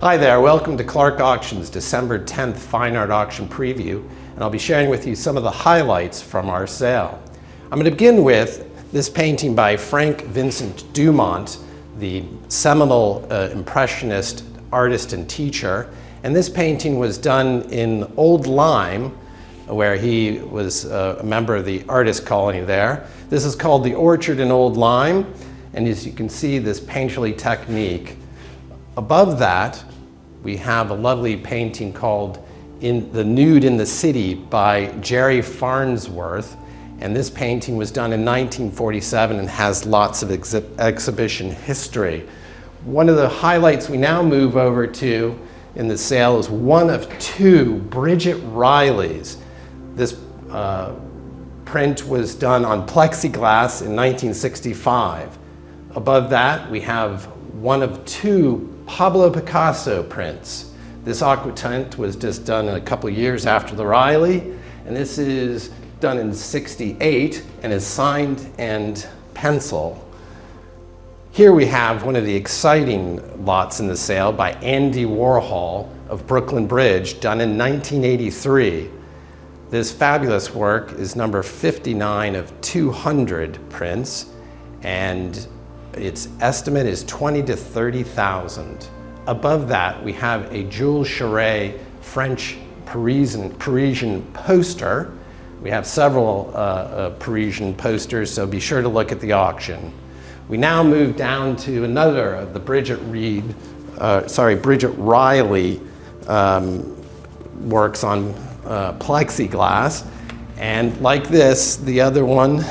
Hi there, welcome to Clarke Auction's December 10th Fine Art Auction Preview, and I'll be sharing with you some of the highlights from our sale. I'm going to begin with this painting by Frank Vincent Dumont, the seminal Impressionist artist and teacher, and this painting was done in Old Lyme, where he was a member of the artist colony there. This is called The Orchard in Old Lyme, and as you can see, this painterly technique. Above that, we have a lovely painting called The Nude in the City by Jerry Farnsworth, and this painting was done in 1947 and has lots of exhibition history. One of the highlights we now move over to in the sale is one of two Bridget Riley's. This print was done on plexiglass in 1965. Above that, we have one of two Pablo Picasso prints. This aquatint was just done a couple of years after the Riley, and this is done in '68 and is signed and pencil. Here we have one of the exciting lots in the sale by Andy Warhol of Brooklyn Bridge, done in 1983. This fabulous work is number 59 of 200 prints, and its estimate is $20,000 to $30,000. Above that, we have a Jules Charest French Parisian poster. We have several Parisian posters, so be sure to look at the auction. We now move down to another of the Bridget Riley works on plexiglass. And like this, the other one,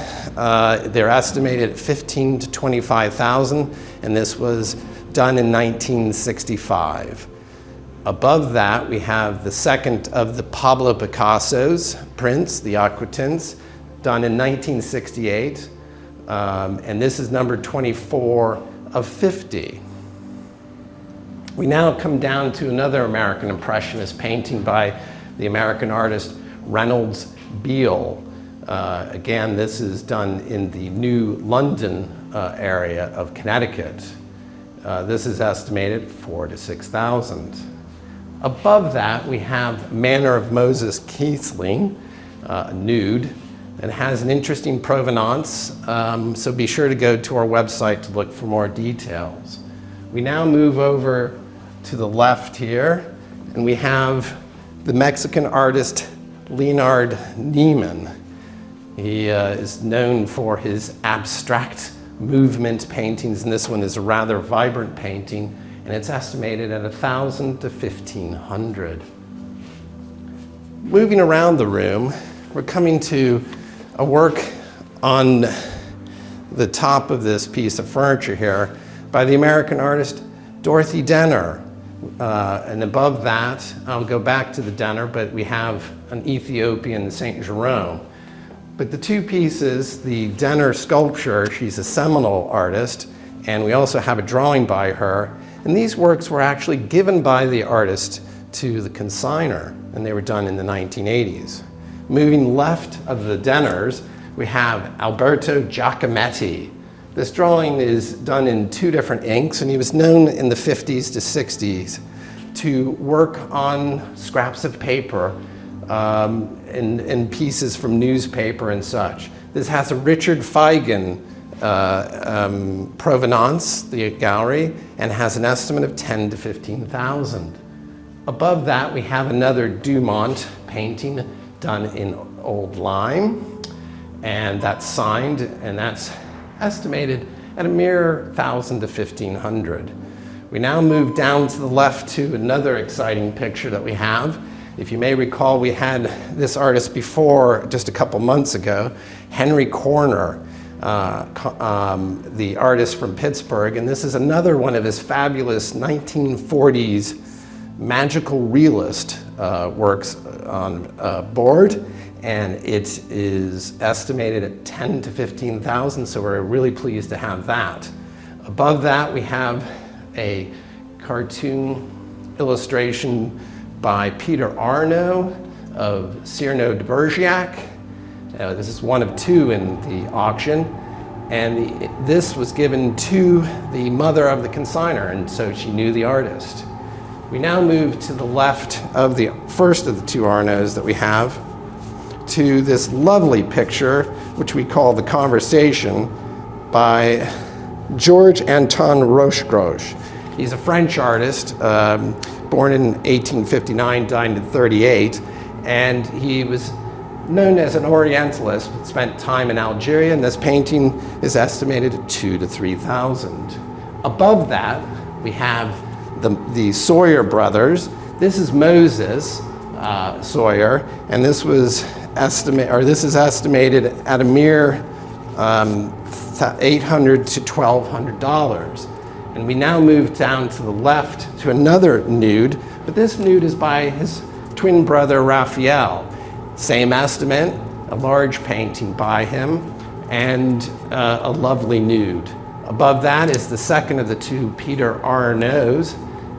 they're estimated at $15,000 to $25,000, and this was done in 1965. Above that, we have the second of the Pablo Picasso's prints, the aquatints, done in 1968, and this is number 24 of 50. We now come down to another American Impressionist painting by the American artist Reynolds Beale. Again, this is done in the New London area of Connecticut. This is estimated $4,000 to $6,000. Above that, we have Manor of Moses Kiesling, nude, and has an interesting provenance, so be sure to go to our website to look for more details. We now move over to the left here, and we have the Mexican artist Leonard Neiman. He is known for his abstract movement paintings, and this one is a rather vibrant painting, and it's estimated at $1,000 to $1,500. Moving around the room, we're coming to a work on the top of this piece of furniture here by the American artist Dorothy Denner. And above that, I'll go back to the Denner, but we have an Ethiopian Saint Jerome. But the two pieces, the Denner sculpture, she's a seminal artist, and we also have a drawing by her. And these works were actually given by the artist to the consignor, and they were done in the 1980s. Moving left of the Denners, we have Alberto Giacometti. This drawing is done in two different inks, and he was known in the 50s to 60s to work on scraps of paper and pieces from newspaper and such. This has a Richard Feigen provenance, the gallery, and has an estimate of $10,000 to $15,000. Above that, we have another Dumont painting done in Old Lyme, and that's signed, and that's estimated at a mere $1,000 to $1,500. We now move down to the left to another exciting picture that we have. If you may recall, we had this artist before just a couple months ago, Henry Corner, the artist from Pittsburgh, and this is another one of his fabulous 1940s magical realist works on board, and it is estimated at $10,000 to $15,000, so we're really pleased to have that. Above that, we have a cartoon illustration by Peter Arno of Cyrano de Bergerac. This is one of two in the auction, and this was given to the mother of the consignor, and so she knew the artist. We now move to the left of the first of the two Arnauds that we have to this lovely picture, which we call The Conversation, by George Anton Rochegroche. He's a French artist, born in 1859, died in 38, and he was known as an Orientalist, but spent time in Algeria, and this painting is estimated at 2,000 to 3,000. Above that, we have the Sawyer brothers. This is Moses Sawyer, and this is estimated at a mere $800 to $1,200. And we now move down to the left to another nude, but this nude is by his twin brother Raphael. Same estimate, a large painting by him, and a lovely nude. Above that is the second of the two Peter Arnauds,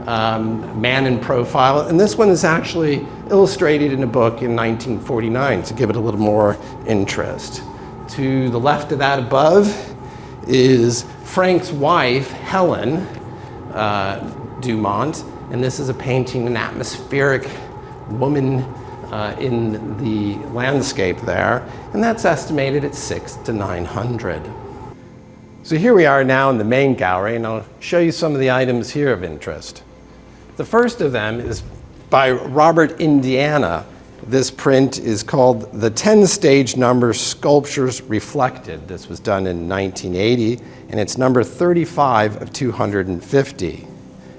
Man in Profile, and this one is actually illustrated in a book in 1949 to give it a little more interest. To the left of that above is Frank's wife, Helen Dumont, and this is a painting, an atmospheric woman in the landscape there, and that's estimated at 600 to 900. So here we are now in the main gallery, and I'll show you some of the items here of interest. The first of them is by Robert Indiana. This print is called The 10 Stage Number Sculptures Reflected. This was done in 1980, and it's number 35 of 250.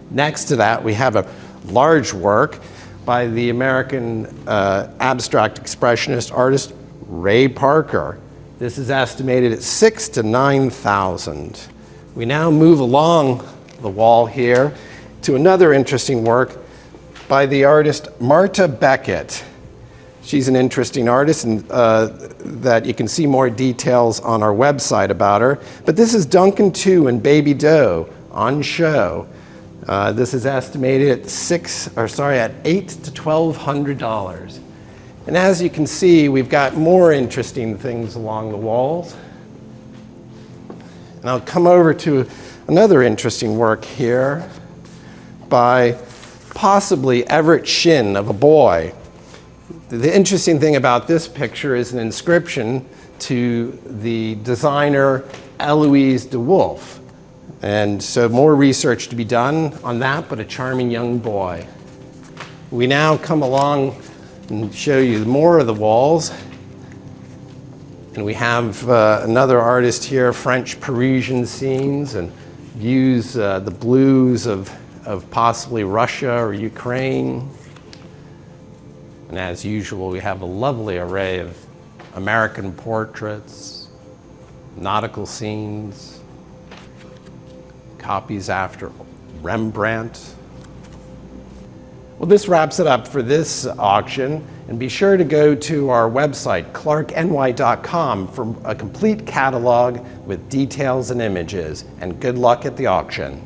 Next to that, we have a large work by the American abstract expressionist artist Ray Parker. This is estimated at 6,000 to 9,000. We now move along the wall here to another interesting work by the artist Marta Beckett. She's an interesting artist, and that you can see more details on our website about her. But this is Duncan II and Baby Doe on show. This is estimated at $800 to $1,200. And as you can see, we've got more interesting things along the walls. And I'll come over to another interesting work here by possibly Everett Shinn of a boy. The interesting thing about this picture is an inscription to the designer Eloise de Wolf. And so more research to be done on that, but a charming young boy. We now come along and show you more of the walls. And we have another artist here, French Parisian scenes, and views the blues of possibly Russia or Ukraine. And as usual, we have a lovely array of American portraits, nautical scenes, copies after Rembrandt. Well, this wraps it up for this auction, and be sure to go to our website, clarkeny.com, for a complete catalog with details and images, and good luck at the auction.